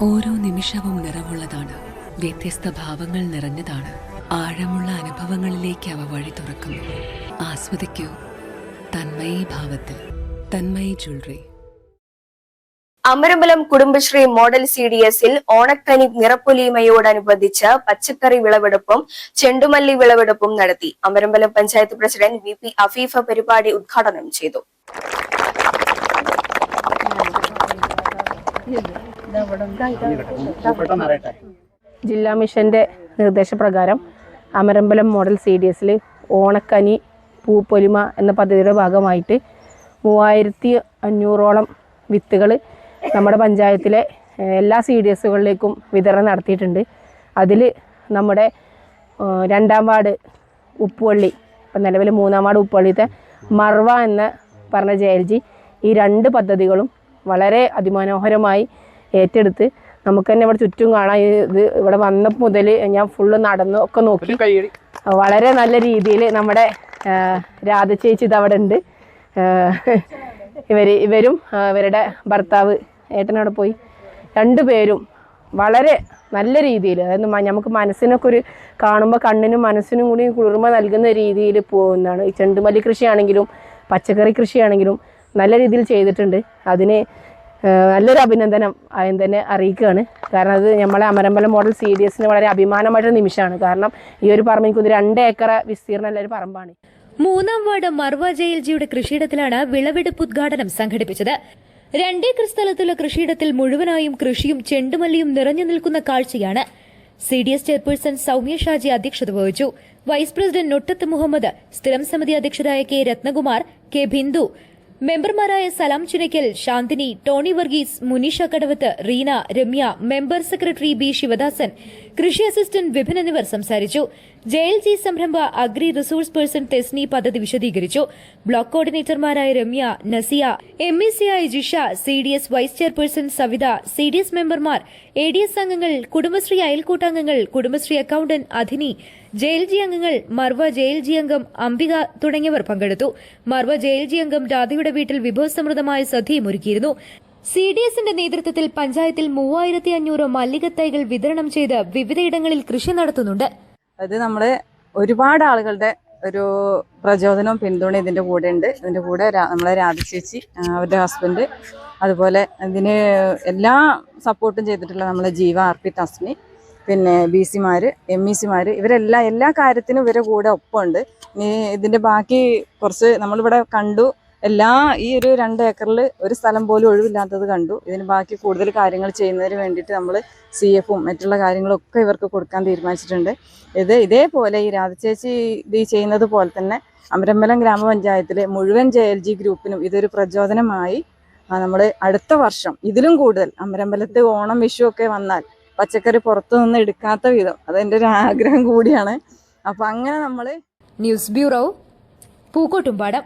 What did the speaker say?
ഓരോ നിമിഷവും നിറവുള്ളതാണ്, വ്യത്യസ്ത ഭാവങ്ങൾ നിറഞ്ഞതാണ്. ആഴമുള്ള അനുഭവങ്ങളിലേക്ക് അവ വഴി തുറക്കുന്നു. ആസ്വദിക്കൂ തന്മയി ഭാവത്തിൽ. തന്മയി ജ്വല്ലറി. അമരമ്പലം കുടുംബശ്രീ മോഡൽ CDSൽ ഓണക്കനി നിറപ്പൊലിമയോടനുബന്ധിച്ച് പച്ചക്കറി വിളവെടുപ്പും ചെണ്ടുമല്ലി വിളവെടുപ്പും നടത്തി. അമരമ്പലം പഞ്ചായത്ത് പ്രസിഡന്റ് VP അഫീഫ പരിപാടി ഉദ്ഘാടനം ചെയ്തു. ജില്ലാ മിഷന്റെ നിർദ്ദേശപ്രകാരം അമരമ്പലം മോഡൽ CDSൽ ഓണക്കനി പൂപ്പൊലിമ എന്ന പദ്ധതിയുടെ ഭാഗമായിട്ട് 3500ഓളം വിത്തുകൾ നമ്മുടെ പഞ്ചായത്തിലെ എല്ലാ CDSകളിലേക്കും വിതരണം നടത്തിയിട്ടുണ്ട്. അതിൽ നമ്മുടെ 2ാം വാർഡ് ഉപ്പുവള്ളി, ഇപ്പം നിലവിൽ 3ാം വാർഡ് ഉപ്പുവള്ളിത്തെ മർവ എന്ന് പറഞ്ഞ JLG ഈ 2 പദ്ധതികളും വളരെ അതിമനോഹരമായി ഏറ്റെടുത്ത് നമുക്ക് തന്നെ ഇവിടെ ചുറ്റും കാണാം. ഇത് ഇവിടെ വന്നപ്പോൾ മുതൽ ഞാൻ ഫുള്ള് നടന്നു ഒക്കെ നോക്കി. വളരെ നല്ല രീതിയിൽ നമ്മുടെ രാധ ചേച്ചി ഇതവിടെ ഉണ്ട്. ഇവരും ഇവരുടെ ഭർത്താവ് ഏട്ടനോടെ പോയി 2 പേരും വളരെ നല്ല രീതിയിൽ, അതായത് നമുക്ക് മനസ്സിനൊക്കെ ഒരു കാണുമ്പോൾ കണ്ണിനും മനസ്സിനും കൂടി കുളിർമ നൽകുന്ന രീതിയിൽ പോകുന്നതാണ്. ഈ ചെണ്ടുമല്ലി കൃഷിയാണെങ്കിലും പച്ചക്കറി കൃഷിയാണെങ്കിലും നല്ല രീതിയിൽ ചെയ്തിട്ടുണ്ട്. അതിന് നല്ലൊരു അഭിനന്ദനം ആദ്യം തന്നെ അറിയിക്കുകയാണ്. കാരണം അത് നമ്മളെ അമരമ്പലം മോഡൽ CDSന് വളരെ അഭിമാനമായിട്ടൊരു നിമിഷമാണ്. കാരണം ഈ ഒരു പറമ്പ് എനിക്കൊന്ന് 2 ഏക്കർ വിസ്തീർണ്ണമുള്ള ഒരു പറമ്പാണ്. 3ാം വാർഡ് മർവ JLGയുടെ കൃഷിയിടത്തിലാണ് വിളവെടുപ്പ് ഉദ്ഘാടനം സംഘടിപ്പിച്ചത്. 2 ഏക്കർ സ്ഥലത്തുള്ള കൃഷിയിടത്തിൽ മുഴുവനായും കൃഷിയും ചെണ്ടുമല്ലിയും നിറഞ്ഞു നിൽക്കുന്ന കാഴ്ചയാണ്. CDS ചെയർപേഴ്സൺ സൗമ്യ ഷാജി അധ്യക്ഷത വഹിച്ചു. വൈസ് പ്രസിഡന്റ് നൊട്ടത്ത് മുഹമ്മദ്, സ്ഥിരം സമിതി അധ്യക്ഷരായ K രത്നകുമാർ, K ബിന്ദു, മെമ്പർമാരായ Salam Chunakkal, Shanthini, Tony Varghese, Muneesha Kadavath, Reena, Ramya, member secretary B Shivadasan, കൃഷി അസിസ്റ്റന്റ് വിപിൻ എന്നിവർ സംസാരിച്ചു. JLG സംരംഭ അഗ്രി റിസോഴ്സ് പേഴ്സൺ തെസ്നി പദ്ധതി വിശദീകരിച്ചു. ബ്ലോക്ക് കോർഡിനേറ്റർമാരായ Ramya, Nasiya, MECI Jisha, CDS vice chairperson Savitha, CDS മെമ്പർമാർ, ADS അംഗങ്ങൾ, കുടുംബശ്രീ അയൽക്കൂട്ടാംഗങ്ങൾ, കുടുംബശ്രീ അക്കൌണ്ടന്റ് അധിനി, JLG അംഗങ്ങൾ, മർവ JLG അംഗം അംബിക തുടങ്ങിയവർ പങ്കെടുത്തു. മർവ JLG അംഗം രാധയുടെ വീട്ടിൽ വിഭവസമൃദ്ധമായ സദ്യയും ഒരുക്കിയിരുന്നു. CDSന്റെ നേതൃത്വത്തിൽ പഞ്ചായത്തിൽ 3500 മല്ലികത്തൈകൾ വിതരണം ചെയ്ത് വിവിധയിടങ്ങളിൽ കൃഷി നടത്തുന്നുണ്ട്. അത് നമ്മള് ഒരുപാട് ആളുകളുടെ ഒരു പ്രചോദനവും പിന്തുണ ഇതിന്റെ കൂടെ ഉണ്ട്. ഇതിന്റെ കൂടെ നമ്മളെ രാധ ചേച്ചി, അവരുടെ ഹസ്ബൻഡ്, അതുപോലെ ഇതിന് എല്ലാ സപ്പോർട്ടും ചെയ്തിട്ടുള്ള നമ്മളെ ജീവ RP തസ്മി, പിന്നെ BC-മാര്, MEC-മാര്, എല്ലാ കാര്യത്തിനും ഇവരെ കൂടെ ഒപ്പമുണ്ട്. ഇനി ഇതിന്റെ ബാക്കി കുറച്ച് നമ്മളിവിടെ കണ്ടു. ഈ ഒരു 2 ഏക്കറിൽ ഒരു സ്ഥലം പോലും ഒഴിവില്ലാത്തത് കണ്ടു. ഇതിന് ബാക്കി കൂടുതൽ കാര്യങ്ങൾ ചെയ്യുന്നതിന് വേണ്ടിയിട്ട് നമ്മൾ CF-ഉം മറ്റുള്ള കാര്യങ്ങളൊക്കെ ഇവർക്ക് കൊടുക്കാൻ തീരുമാനിച്ചിട്ടുണ്ട്. ഇതേപോലെ ഈ രാധചേച്ചി ഇത് ചെയ്യുന്നത് പോലെ തന്നെ അമരമ്പലം ഗ്രാമപഞ്ചായത്തിലെ മുഴുവൻ JLG ഗ്രൂപ്പിനും ഇതൊരു പ്രചോദനമായി നമ്മൾ അടുത്ത വർഷം ഇതിലും കൂടുതൽ അമരമ്പലത്ത് ഓണം വിഷു ഒക്കെ വന്നാൽ പച്ചക്കറി പുറത്തുനിന്ന് എടുക്കാത്ത വിധം, അതെൻ്റെ ഒരു ആഗ്രഹം കൂടിയാണ്. അപ്പം അങ്ങനെ നമ്മൾ ന്യൂസ് ബ്യൂറോ, പൂക്കോട്ടുംപാടം.